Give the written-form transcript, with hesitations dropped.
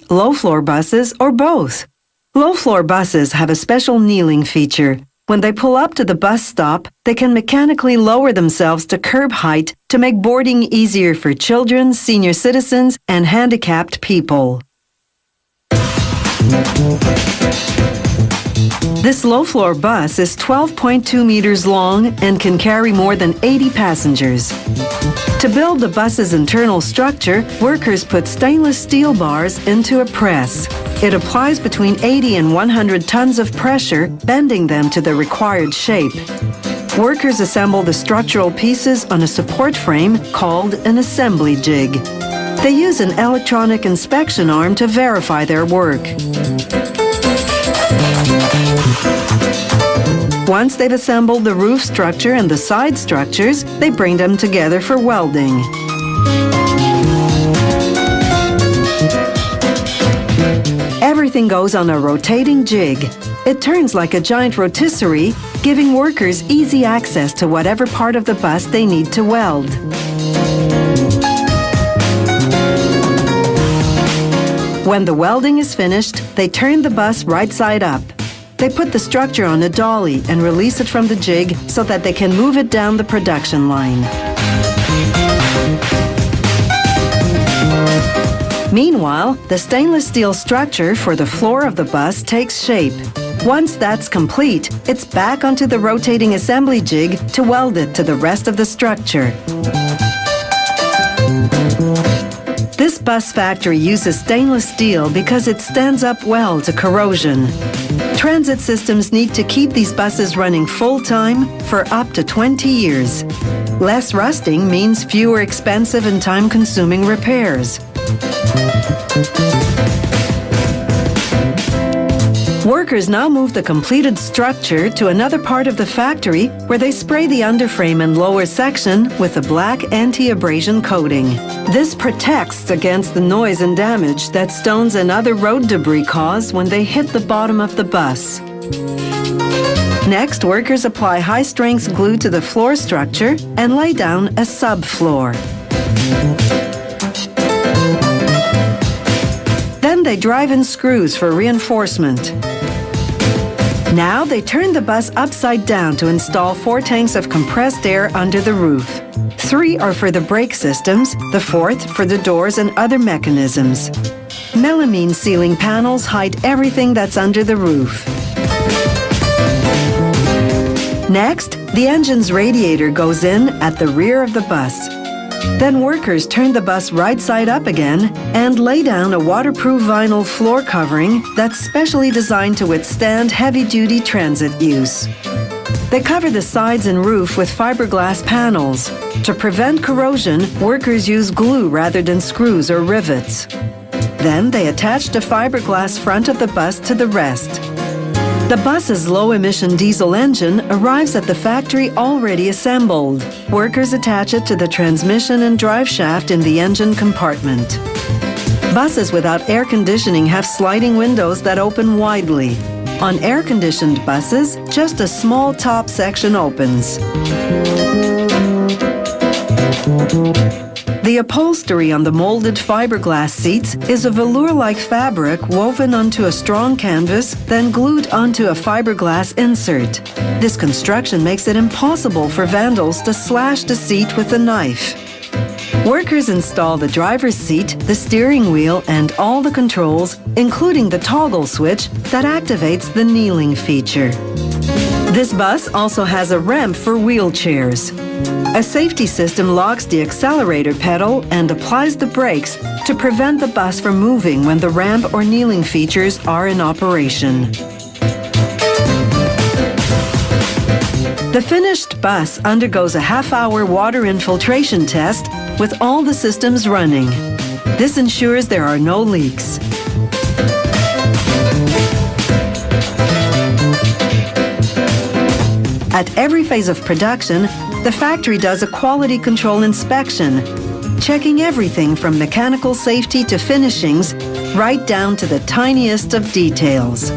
low-floor buses, or both. Low-floor buses have a special kneeling feature. When they pull up to the bus stop, they can mechanically lower themselves to curb height to make boarding easier for children, senior citizens, and handicapped people. This low-floor bus is 12.2 meters long and can carry more than 80 passengers. To build the bus's internal structure, workers put stainless steel bars into a press. It applies between 80 and 100 tons of pressure, bending them to the required shape. Workers assemble the structural pieces on a support frame called an assembly jig. They use an electronic inspection arm to verify their work. Once they've assembled the roof structure and the side structures, they bring them together for welding. Everything goes on a rotating jig. It turns like a giant rotisserie, giving workers easy access to whatever part of the bus they need to weld. When the welding is finished, they turn the bus right side up. They put the structure on a dolly and release it from the jig so that they can move it down the production line. Meanwhile, the stainless steel structure for the floor of the bus takes shape. Once that's complete, it's back onto the rotating assembly jig to weld it to the rest of the structure. This bus factory uses stainless steel because it stands up well to corrosion. Transit systems need to keep these buses running full-time for up to 20 years. Less rusting means fewer expensive and time-consuming repairs. Workers now move the completed structure to another part of the factory where they spray the underframe and lower section with a black anti-abrasion coating. This protects against the noise and damage that stones and other road debris cause when they hit the bottom of the bus. Next, workers apply high-strength glue to the floor structure and lay down a subfloor. Then they drive in screws for reinforcement. Now they turn the bus upside down to install 4 tanks of compressed air under the roof. 3 are for the brake systems, the 4th for the doors and other mechanisms. Melamine ceiling panels hide everything that's under the roof. Next, the engine's radiator goes in at the rear of the bus. Then workers turn the bus right side up again and lay down a waterproof vinyl floor covering that's specially designed to withstand heavy-duty transit use. They cover the sides and roof with fiberglass panels. To prevent corrosion, workers use glue rather than screws or rivets. Then they attach the fiberglass front of the bus to the rest. The bus's low-emission diesel engine arrives at the factory already assembled. Workers attach it to the transmission and drive shaft in the engine compartment. Buses without air conditioning have sliding windows that open widely. On air-conditioned buses, just a small top section opens. The upholstery on the molded fiberglass seats is a velour-like fabric woven onto a strong canvas, then glued onto a fiberglass insert. This construction makes it impossible for vandals to slash the seat with a knife. Workers install the driver's seat, the steering wheel, and all the controls, including the toggle switch that activates the kneeling feature. This bus also has a ramp for wheelchairs. A safety system locks the accelerator pedal and applies the brakes to prevent the bus from moving when the ramp or kneeling features are in operation. The finished bus undergoes a half-hour water infiltration test with all the systems running. This ensures there are no leaks. At every phase of production, the factory does a quality control inspection, checking everything from mechanical safety to finishings, right down to the tiniest of details.